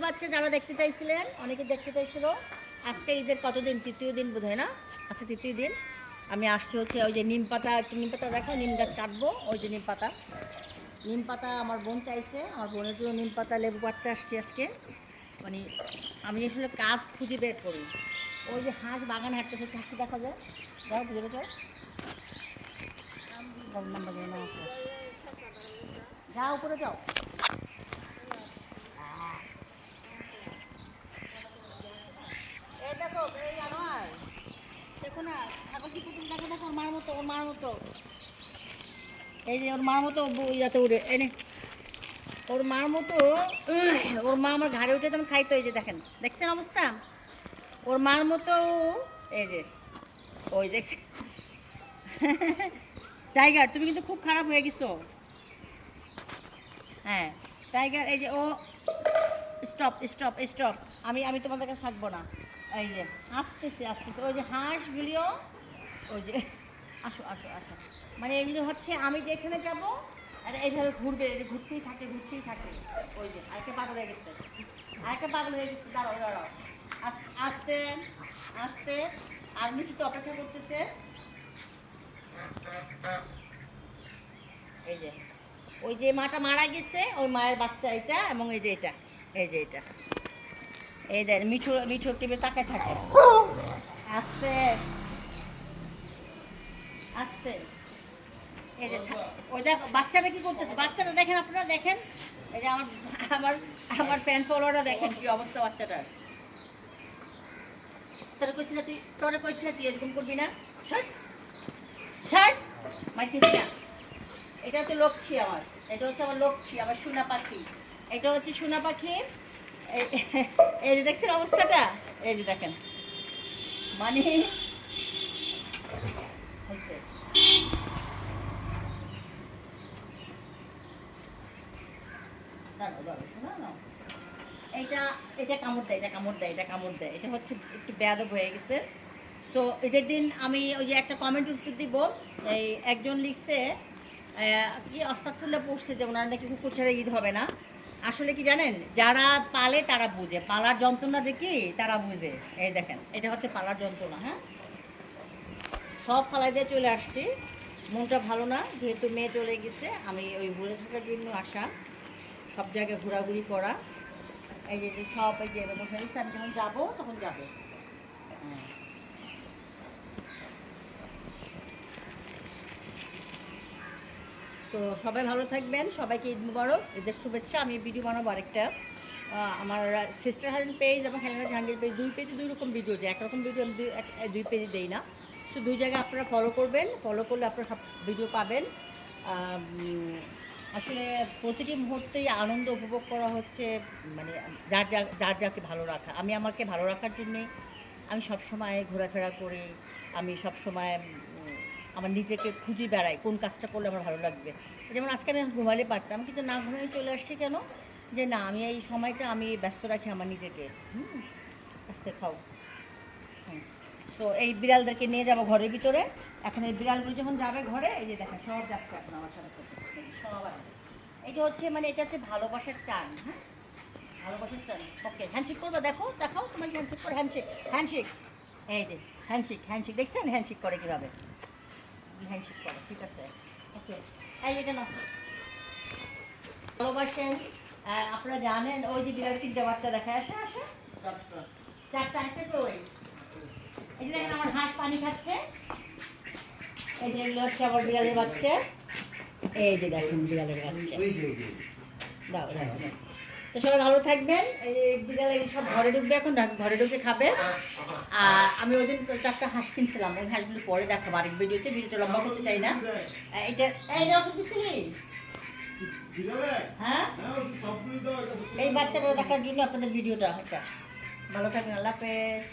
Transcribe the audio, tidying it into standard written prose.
বাচ্চা যারা দেখতে চাইছিলেন, অনেকে দেখতে চাইছিল। আজকে ঈদের কতদিন, তৃতীয় দিন বোধ হয় না? আচ্ছা, তৃতীয় দিন আমি আসছি হচ্ছে ওই যে নিম পাতা, একটু নিম পাতা দেখো, নিম গাছ কাটবো। ওই যে নিম পাতা আমার বোন চাইছে, আমার বোনের জন্য নিম পাতা লেবু কাটতে আসছি আজকে। মানে আমি আসলে কাজ খুঁজে বের করি। ওই যে হাঁস বাগান হাঁটতেছে, হাঁসি দেখা যায়, যাও বুঝে পেয়েছ, যাও উপরে যাও। এই দেখো, এই আমার দেখো না, ছাগল কি করতেছে, দেখো দেখো, ওর মার মতো, ওর মার মতো। এই যে ওর মার মতো ইয়াতে উঠে এনে, ওর মার মতো। ওর মা আমার ঘাড়ে উঠে তেমন খাইতো। এই যে দেখেন, দেখছেন অবস্থা ওর মার মতো। এই যে ওই দেখছেন। টাইগার, তুমি কিন্তু খুব খারাপ হয়ে গেছো। হ্যাঁ টাইগার, এই যে ও, স্টপ স্টপ স্টপ। আমি আমি তোমাদের কাছে থাকবো না। এই যে আসতেছে আসতেছে, ওই যে হাঁসগুলিও, ওই যে আসো আসো আসো। মানে এগুলো হচ্ছে আমি যেখানে যাব আর এইভাবে ঘুরবে, এই যে ঘুরতেই থাকে ঘুরতেই থাকে। ওই যে আরেকটা পাগল হয়ে গেছে, আরেকটা পাগল হয়ে গেছে। দাঁড়াও দাঁড়াও, আস্তে আস্তে। আর মিঠু তো অপেক্ষা করতেছে। এই যে ওই যে মাটা মারা গেছে, ওই মায়ের বাচ্চা এটা, এবং এই যে এটা, এই যে এটা, এই দেখ মিঠু, মিঠু টিভি তাকায় থাকে। আস্তে আস্তে। এই যে ওই দেখো বাচ্চাটা কি করতেছে, বাচ্চাটা দেখেন, আপনারা দেখেন। এই যে আমার আমার আমার ফ্যান ফলোয়াররা দেখেন কি অবস্থা বাচ্চাটার। তোরে কইছি না তুই এরকম করবি না। শার্ট শার্ট মার খেয়েছি না। এটা হচ্ছে লক্ষ্মী আমার, এটা হচ্ছে আমার লক্ষ্মী, আমার সোনা পাখি। এটা হচ্ছে সোনা পাখি। এই যে দেখছেন অবস্থাটা, এই যে দেখেন। মানে হয়েছে, দাঁড়াও দাঁড়াও, শোনা না। এটা এটা কামড় দেয়, এটা কামড় দেয়, এটা কামড় দেয়। এটা হচ্ছে একটু বেয়াদব হয়ে গেছে। সো ঈদের দিন আমি ওই যে একটা কমেন্ট উত্তর দিব। এই একজন লিখছে কি অস্তাগফিরুল্লাহ পড়ছে যে ওনার নাকি কুকুর ছাড়া ঈদ হবে না। আসলে কি জানেন, যারা পালে তারা বুঝে, পালার যন্ত্রণা যে কি তারা বুঝে। এই দেখেন, এটা হচ্ছে পালার যন্ত্রণা। হ্যাঁ, সব ফালাই দিয়ে চলে আসছি। মনটা ভালো না, যেহেতু মেয়ে চলে গেছে। আমি ওই ঘুরে থাকার জন্য আসা, সব জায়গায় ঘোরাঘুরি করা। এই যে সব এই যে বসে নিচ্ছে, আমি যখন যাবো তখন যাবো। হ্যাঁ। তো সবাই ভালো থাকবেন, সবাইকে ঈদ মুবারক, ঈদের শুভেচ্ছা। আমি ভিডিও বানাবো আরেকটা, আমার সিস্টার হারেন পেজ এবং হেলেনা জাহাঙ্গীর পেজ, দুই পেজে দুই রকম ভিডিও, যে একরকম ভিডিও আমি দুই পেজে দেই না। সো দুই জায়গায় আপনারা ফলো করবেন, ফলো করলে আপনারা সব ভিডিও পাবেন। আসলে প্রতিটি মুহূর্তেই আনন্দ উপভোগ করা হচ্ছে, মানে যার যাকে ভালো রাখা। আমি আমাকে ভালো রাখার জন্যে আমি সবসময় ঘোরাফেরা করি। আমি সবসময় আমার নিজেকে খুঁজে বেড়াই কোন কাজটা করলে আমার ভালো লাগবে। যেমন আজকে আমি ঘুমালে পারতাম, কিন্তু না ঘুমিয়ে চলে আসছি কেন, যে না আমি এই সময়টা আমি ব্যস্ত রাখি আমার নিজেকে। আস্তে খাও। হুম। তো এই বিড়ালদেরকে নিয়ে যাবো ঘরের ভিতরে। এখন এই বিড়ালগুলো যখন যাবে ঘরে, এই যে দেখেন সব যাচ্ছে এখন আমার সাথে সাথে, সবাই। এটা হচ্ছে মানে এটা হচ্ছে ভালোবাসার টান। হ্যাঁ, ভালোবাসার টান। ওকে, হ্যান্ডশেক করবো, দেখো দেখাও তোমাকে হ্যান্ডশেক করে, হ্যান্ডশেক হ্যান্ডশেক। এই যে হ্যান্ডশেক হ্যান্ডশেক, দেখছেন হ্যান্ডশেক করে কীভাবে, হ্যান্ডশেক করে, ঠিক আছে। ওকে, এই এটা না ভালোবাসেন। আপনারা জানেন ওই যে বিড়াল তিনটে বাচ্চা দেখায়, আসে আসে চারটা, একটা কই। এই যে দেখেন আমার হাঁস পানি খাচ্ছে। এই যে এগুলো হচ্ছে আমার বিড়ালের বাচ্চা। এই যে দেখেন বিড়ালের বাচ্চা। দাও দাও দাও। তো সবাই ভালো থাকবেন। এই বিড়াল এই সব ঘরে ঢুকবে, এখন ঘরে ঢুকে খাবে। আর আমি ওই দিন চারটা হাঁস কিনছিলাম, ওই হাঁসগুলো পরে দেখাবো আরেক ভিডিওতে, ভিডিওটা লম্বা করতে চাই না। এটা এই ওষুধ দিচ্ছিলি, হ্যাঁ, এই বাচ্চাগুলো দেখার জন্য আপনাদের ভিডিওটা। একটা ভালো থাকবেন, আল্লাহ হাফেজ।